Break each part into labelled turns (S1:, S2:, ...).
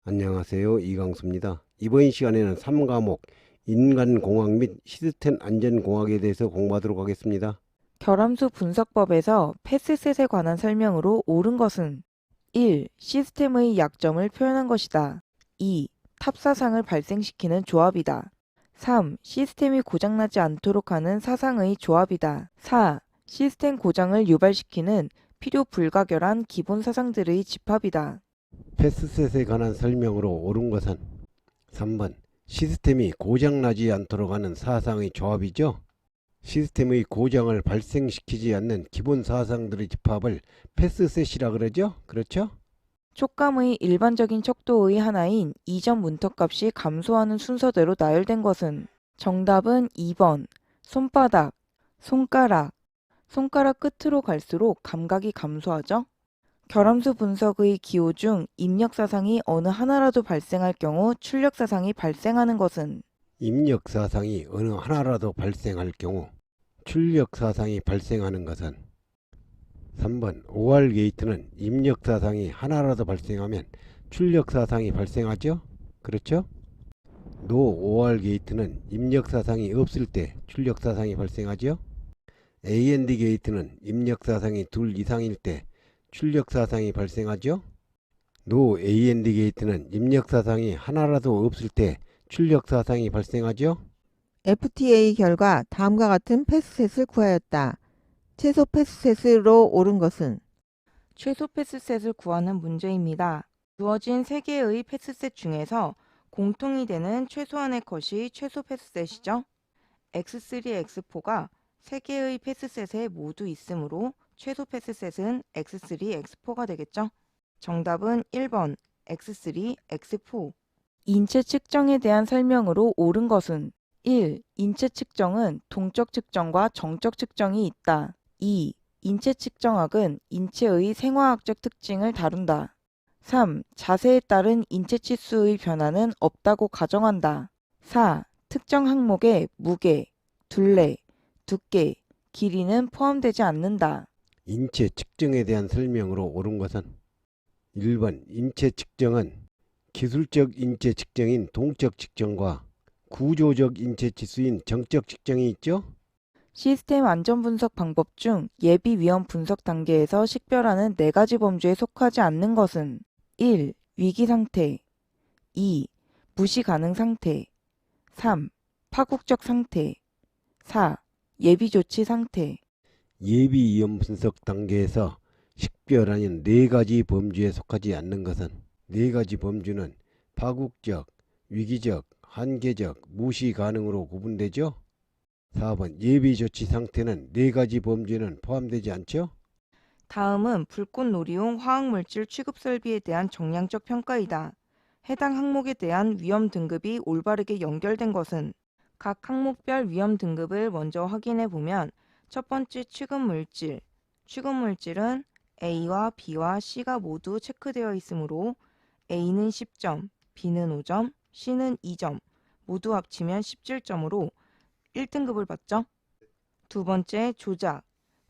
S1: 안녕하세요. 이강수입니다. 이번 시간에는 3과목 인간공학 및 시스템 안전공학에 대해서 공부하도록 하겠습니다.
S2: 결함수 분석법에서 패스셋에 관한 설명으로 옳은 것은 1. 시스템의 약점을 표현한 것이다. 2. 탑사상을 발생시키는 조합이다. 3. 시스템이 고장나지 않도록 하는 사상의 조합이다. 4. 시스템 고장을 유발시키는 필요 불가결한 기본 사상들의 집합이다.
S1: 패스셋에 관한 설명으로 옳은 것은 3번 시스템이 고장나지 않도록 하는 사상의 조합이죠. 시스템의 고장을 발생시키지 않는 기본 사상들의 집합을 패스셋이라 그러죠. 그렇죠?
S2: 촉감의 일반적인 척도의 하나인 이전 문턱값이 감소하는 순서대로 나열된 것은 정답은 2번 손바닥, 손가락, 손가락 끝으로 갈수록 감각이 감소하죠. 결함수 분석의 기호 중 입력사상이 어느 하나라도 발생할 경우 출력사상이 발생하는 것은
S1: 입력사상이 어느 하나라도 발생할 경우 출력사상이 발생하는 것은 3번 OR 게이트는 입력사상이 하나라도 발생하면 출력사상이 발생하죠? 그렇죠? NO OR 게이트는 입력사상이 없을 때 출력사상이 발생하죠? AND 게이트는 입력사상이 둘 이상일 때 출력사상이 발생하죠? NO AND 게이트는 입력사상이 하나라도 없을 때 출력사상이 발생하죠?
S3: FTA 결과 다음과 같은 패스셋을 구하였다. 최소 패스셋으로 옳은 것은
S2: 최소 패스셋을 구하는 문제입니다. 주어진 3개의 패스셋 중에서 공통이 되는 최소한의 컷이 최소 패스셋이죠. X3, X4가 3개의 패스셋에 모두 있으므로 최소 패스셋은 X3, X4가 되겠죠. 정답은 1번 X3, X4. 인체 측정에 대한 설명으로 옳은 것은 1. 인체 측정은 동적 측정과 정적 측정이 있다. 2. 인체 측정학은 인체의 생화학적 특징을 다룬다. 3. 자세에 따른 인체 치수의 변화는 없다고 가정한다. 4. 특정 항목에 무게, 둘레, 두께, 길이는 포함되지 않는다.
S1: 인체 측정에 대한 설명으로 옳은 것은 1번 인체 측정은 기술적 인체 측정인 동적 측정과 구조적 인체 지수인 정적 측정이 있죠.
S2: 시스템 안전 분석 방법 중 예비 위험 분석 단계에서 식별하는 4가지 범주에 속하지 않는 것은 1. 위기 상태 2. 무시 가능 상태 3. 파국적 상태 4. 예비 조치 상태
S1: 예비 위험 분석 단계에서 식별하는 4가지 범주에 속하지 않는 것은 4가지 범주는 파국적, 위기적, 한계적, 무시 가능으로 구분되죠. 4번 예비조치 상태는 4가지 범주는 포함되지 않죠.
S2: 다음은 불꽃놀이용 화학물질 취급 설비에 대한 정량적 평가이다. 해당 항목에 대한 위험 등급이 올바르게 연결된 것은 각 항목별 위험 등급을 먼저 확인해 보면 첫 번째 취급물질은 A와 B와 C가 모두 체크되어 있으므로 A는 10점, B는 5점, C는 2점, 모두 합치면 17점으로 1등급을 받죠. 두 번째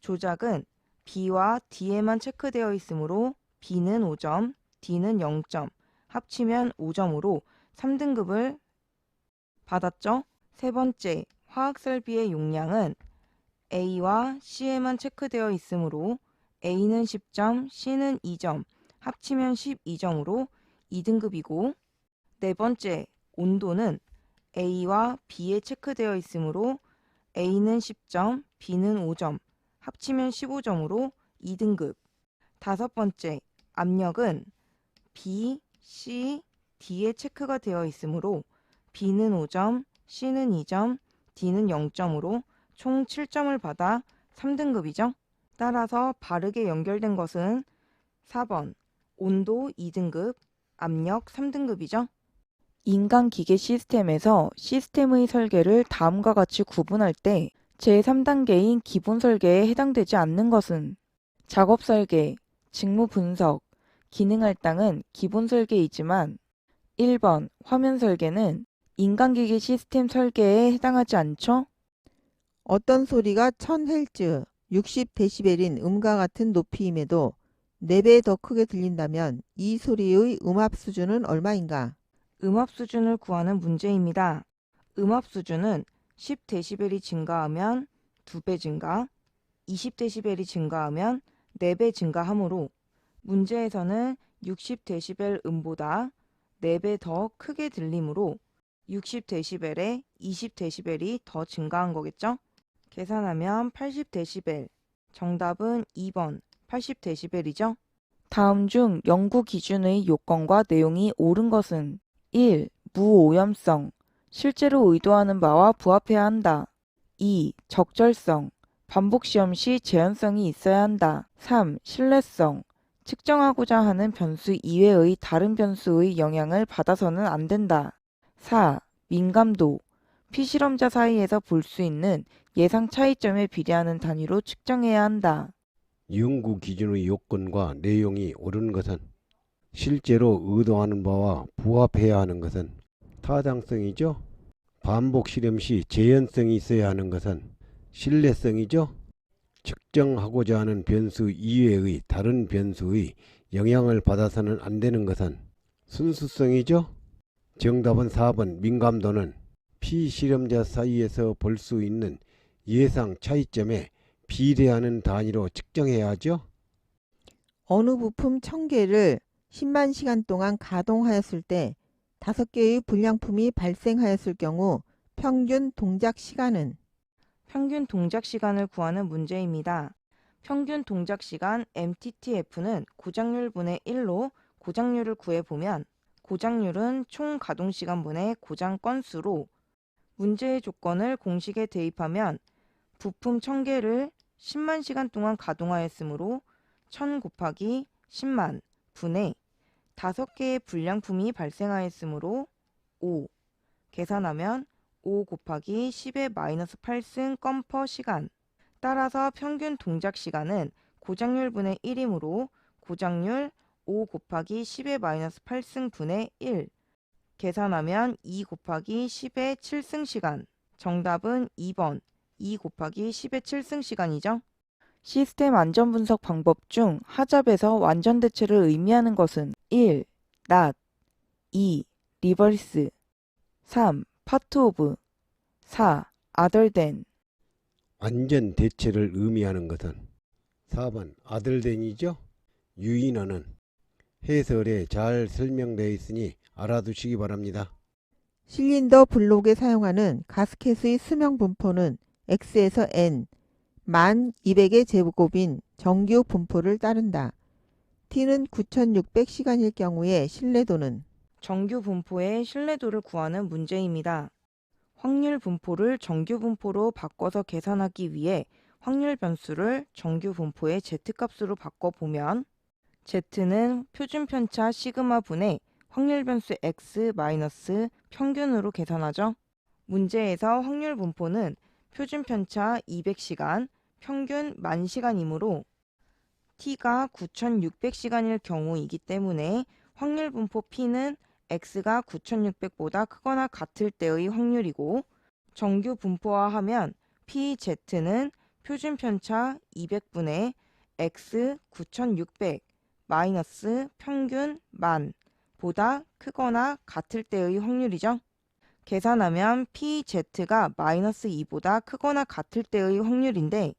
S2: 조작은 B와 D에만 체크되어 있으므로 B는 5점, D는 0점, 합치면 5점으로 3등급을 받았죠. 세 번째, 화학설비의 용량은 A와 C에만 체크되어 있으므로 A는 10점, C는 2점, 합치면 12점으로 2등급이고 네 번째, 온도는 A와 B에 체크되어 있으므로 A는 10점, B는 5점, 합치면 15점으로 2등급. 다섯 번째, 압력은 B, C, D에 체크가 되어 있으므로 B는 5점, C는 2점, D는 0점으로 총 7점을 받아 3등급이죠. 따라서 바르게 연결된 것은 4번, 온도 2등급, 압력 3등급이죠. 인간 기계 시스템에서 시스템의 설계를 다음과 같이 구분할 때 제3단계인 기본 설계에 해당되지 않는 것은 작업 설계, 직무 분석, 기능 할당은 기본 설계이지만 1번 화면 설계는 인간기계 시스템 설계에 해당하지 않죠?
S3: 어떤 소리가 1000Hz, 60dB인 음과 같은 높이임에도 4배 더 크게 들린다면 이 소리의 음압 수준은 얼마인가?
S2: 음압 수준을 구하는 문제입니다. 음압 수준은 10dB이 증가하면 2배 증가, 20dB이 증가하면 4배 증가하므로 문제에서는 60dB 음보다 4배 더 크게 들리므로 60dB에 20dB이 더 증가한 거겠죠? 계산하면 80dB. 정답은 2번 80dB이죠? 다음 중 연구 기준의 요건과 내용이 옳은 것은 1. 무오염성, 실제로 의도하는 바와 부합해야 한다. 2. 적절성, 반복 시험 시 재현성이 있어야 한다. 3. 신뢰성, 측정하고자 하는 변수 이외의 다른 변수의 영향을 받아서는 안 된다. 4. 민감도, 피실험자 사이에서 볼 수 있는 예상 차이점에 비례하는 단위로 측정해야 한다.
S1: 연구 기준의 요건과 내용이 옳은 것은 실제로 의도하는 바와 부합해야 하는 것은 타당성이죠. 반복 실험 시 재현성이 있어야 하는 것은 신뢰성이죠. 측정하고자 하는 변수 이외의 다른 변수의 영향을 받아서는 안 되는 것은 순수성이죠. 정답은 4번 민감도는 피실험자 사이에서 볼 수 있는 예상 차이점에 비례하는 단위로 측정해야 하죠.
S3: 어느 부품 1000개를 10만 시간 동안 가동하였을 때 5개의 불량품이 발생하였을 경우 평균 동작 시간은?
S2: 평균 동작 시간을 구하는 문제입니다. 평균 동작 시간 MTTF는 고작률 분의 1로 고작률을 구해보면 고작률은 총 가동 시간분의 고장 건수로 문제의 조건을 공식에 대입하면 부품 1000개를 10만 시간 동안 가동하였으므로 1000 곱하기 10만 분의 5개의 불량품이 발생하였으므로 5. 계산하면 5 곱하기 10의 마이너스 8승 건 퍼 시간. 따라서 평균 동작 시간은 고작률 분의 1이므로 고작률 5 곱하기 10의 마이너스 8승 분의 1. 계산하면 2 곱하기 10의 7승 시간. 정답은 2번 2 곱하기 10의 7승 시간이죠. 시스템 안전 분석 방법 중 하잡에서 완전 대체를 의미하는 것은 1. not 2. reverse 3. part of 4. other than.
S1: 완전 대체를 의미하는 것은 4번 아들댄이죠. 유인어는 해설에 잘 설명되어 있으니 알아두시기 바랍니다.
S3: 실린더 블록에 사용하는 가스켓의 수명 분포는 X에서 N, 1200의 제곱인 정규 분포를 따른다. T는 9600시간일 경우에 신뢰도는?
S2: 정규 분포의 신뢰도를 구하는 문제입니다. 확률 분포를 정규 분포로 바꿔서 계산하기 위해 확률 변수를 정규 분포의 Z값으로 바꿔보면 Z는 표준 편차 시그마 분의 확률 변수 X 마이너스 평균으로 계산하죠. 문제에서 확률 분포는 표준 편차 200시간, 평균 10,000시간이므로 T가 9600시간일 경우이기 때문에 확률 분포 P는 X가 9600보다 크거나 같을 때의 확률이고 정규 분포화하면 PZ는 표준 편차 200분의 X 9600 마이너스 평균 10,000 보다 크거나 같을 때의 확률이죠. 계산하면 PZ가 마이너스 2보다 크거나 같을 때의 확률인데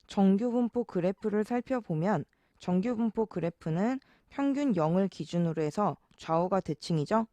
S2: 정규 분포 그래프를 살펴보면 정규 분포 그래프는 평균 0을 기준으로 해서 좌우가 대칭이죠.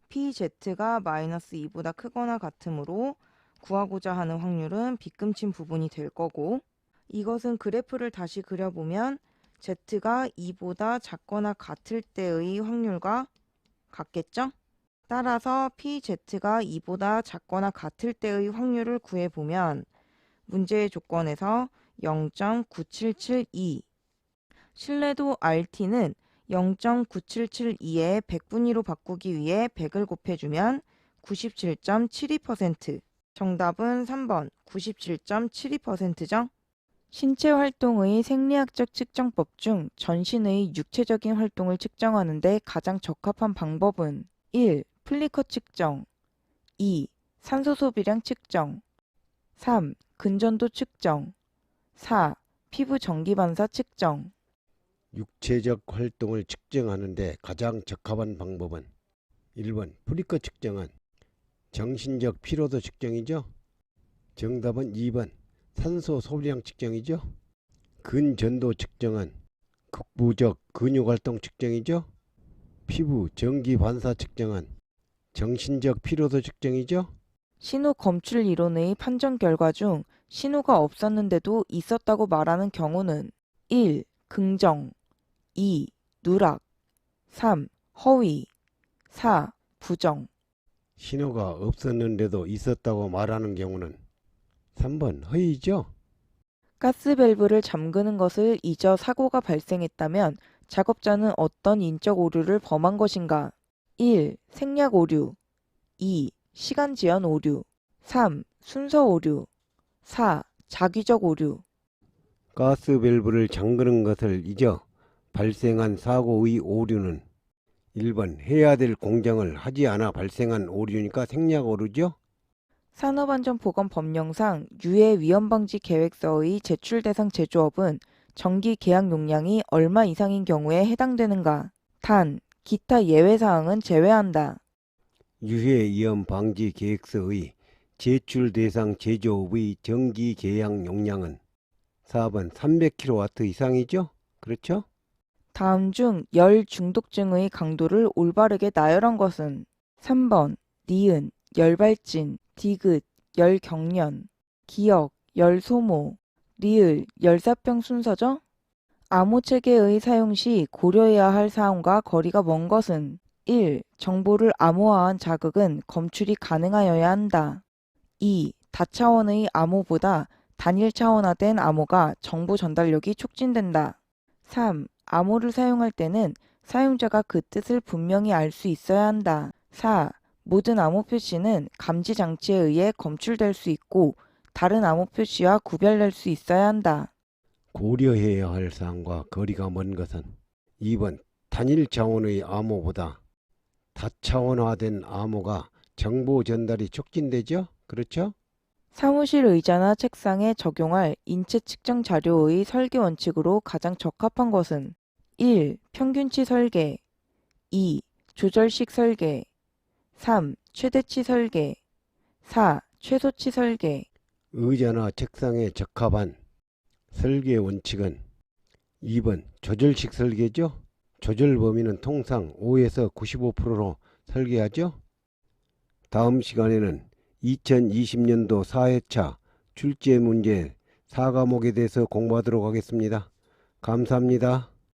S2: PZ가 마이너스 2보다 크거나 같으므로 구하고자 하는 확률은 빗금친 부분이 될 거고 이것은 그래프를 다시 그려보면 Z가 2보다 작거나 같을 때의 확률과 같겠죠? 따라서 PZ가 2보다 작거나 같을 때의 확률을 구해보면 문제의 조건에서 0.9772 신뢰도 RT는 0.9772에 100분위로 바꾸기 위해 100을 곱해주면 97.72%. 정답은 3번 97.72%죠. 신체 활동의 생리학적 측정법 중 전신의 육체적인 활동을 측정하는 데 가장 적합한 방법은 1. 플리커 측정 2. 산소 소비량 측정 3. 근전도 측정 4. 피부 전기 반사 측정.
S1: 육체적 활동을 측정하는 데 가장 적합한 방법은 1번 프리커 측정은 정신적 피로도 측정이죠. 정답은 2번 산소 소비량 측정이죠. 근전도 측정은 극부적 근육활동 측정이죠. 피부 전기 반사 측정은 정신적 피로도 측정이죠.
S2: 신호 검출 이론의 판정 결과 중 신호가 없었는데도 있었다고 말하는 경우는 1. 긍정 2. 누락 3. 허위 4. 부정.
S1: 신호가 없었는데도 있었다고 말하는 경우는 3번 허위죠.
S2: 가스 밸브를 잠그는 것을 잊어 사고가 발생했다면 작업자는 어떤 인적 오류를 범한 것인가? 1. 생략 오류 2. 시간 지연 오류 3. 순서 오류 4. 자기적 오류.
S1: 가스 밸브를 잠그는 것을 잊어 발생한 사고의 오류는 1번 해야 될 공정을 하지 않아 발생한 오류니까 생략 오류죠.
S2: 산업안전보건법령상 유해 위험방지 계획서의 제출 대상 제조업은 정기 계약 용량이 얼마 이상인 경우에 해당되는가? 단, 기타 예외사항은 제외한다.
S1: 유해 위험 방지 계획서의 제출 대상 제조업의 정기 계약 용량은 4번 300kW 이상이죠. 그렇죠?
S2: 다음 중 열 중독증의 강도를 올바르게 나열한 것은 3번 니은, 열발진, 디귿, 열경련, 기역, 열소모, 리을, 열사병 순서죠? 암호체계의 사용 시 고려해야 할 사항과 거리가 먼 것은 1. 정보를 암호화한 자극은 검출이 가능하여야 한다. 2. 다차원의 암호보다 단일 차원화된 암호가 정보 전달력이 촉진된다. 3. 암호를 사용할 때는 사용자가 그 뜻을 분명히 알 수 있어야 한다. 4. 모든 암호 표시는 감지 장치에 의해 검출될 수 있고 다른 암호 표시와 구별될 수 있어야 한다.
S1: 고려해야 할 사항과 거리가 먼 것은 2번 단일 차원의 암호보다 다차원화된 암호가 정보 전달이 촉진되죠? 그렇죠?
S2: 사무실 의자나 책상에 적용할 인체 측정 자료의 설계 원칙으로 가장 적합한 것은 1. 평균치 설계 2. 조절식 설계 3. 최대치 설계 4. 최소치 설계.
S1: 의자나 책상에 적합한 설계 원칙은 2번 조절식 설계죠. 조절 범위는 통상 5에서 95%로 설계하죠. 다음 시간에는 2020년도 4회차 출제 문제 4과목에 대해서 공부하도록 하겠습니다. 감사합니다.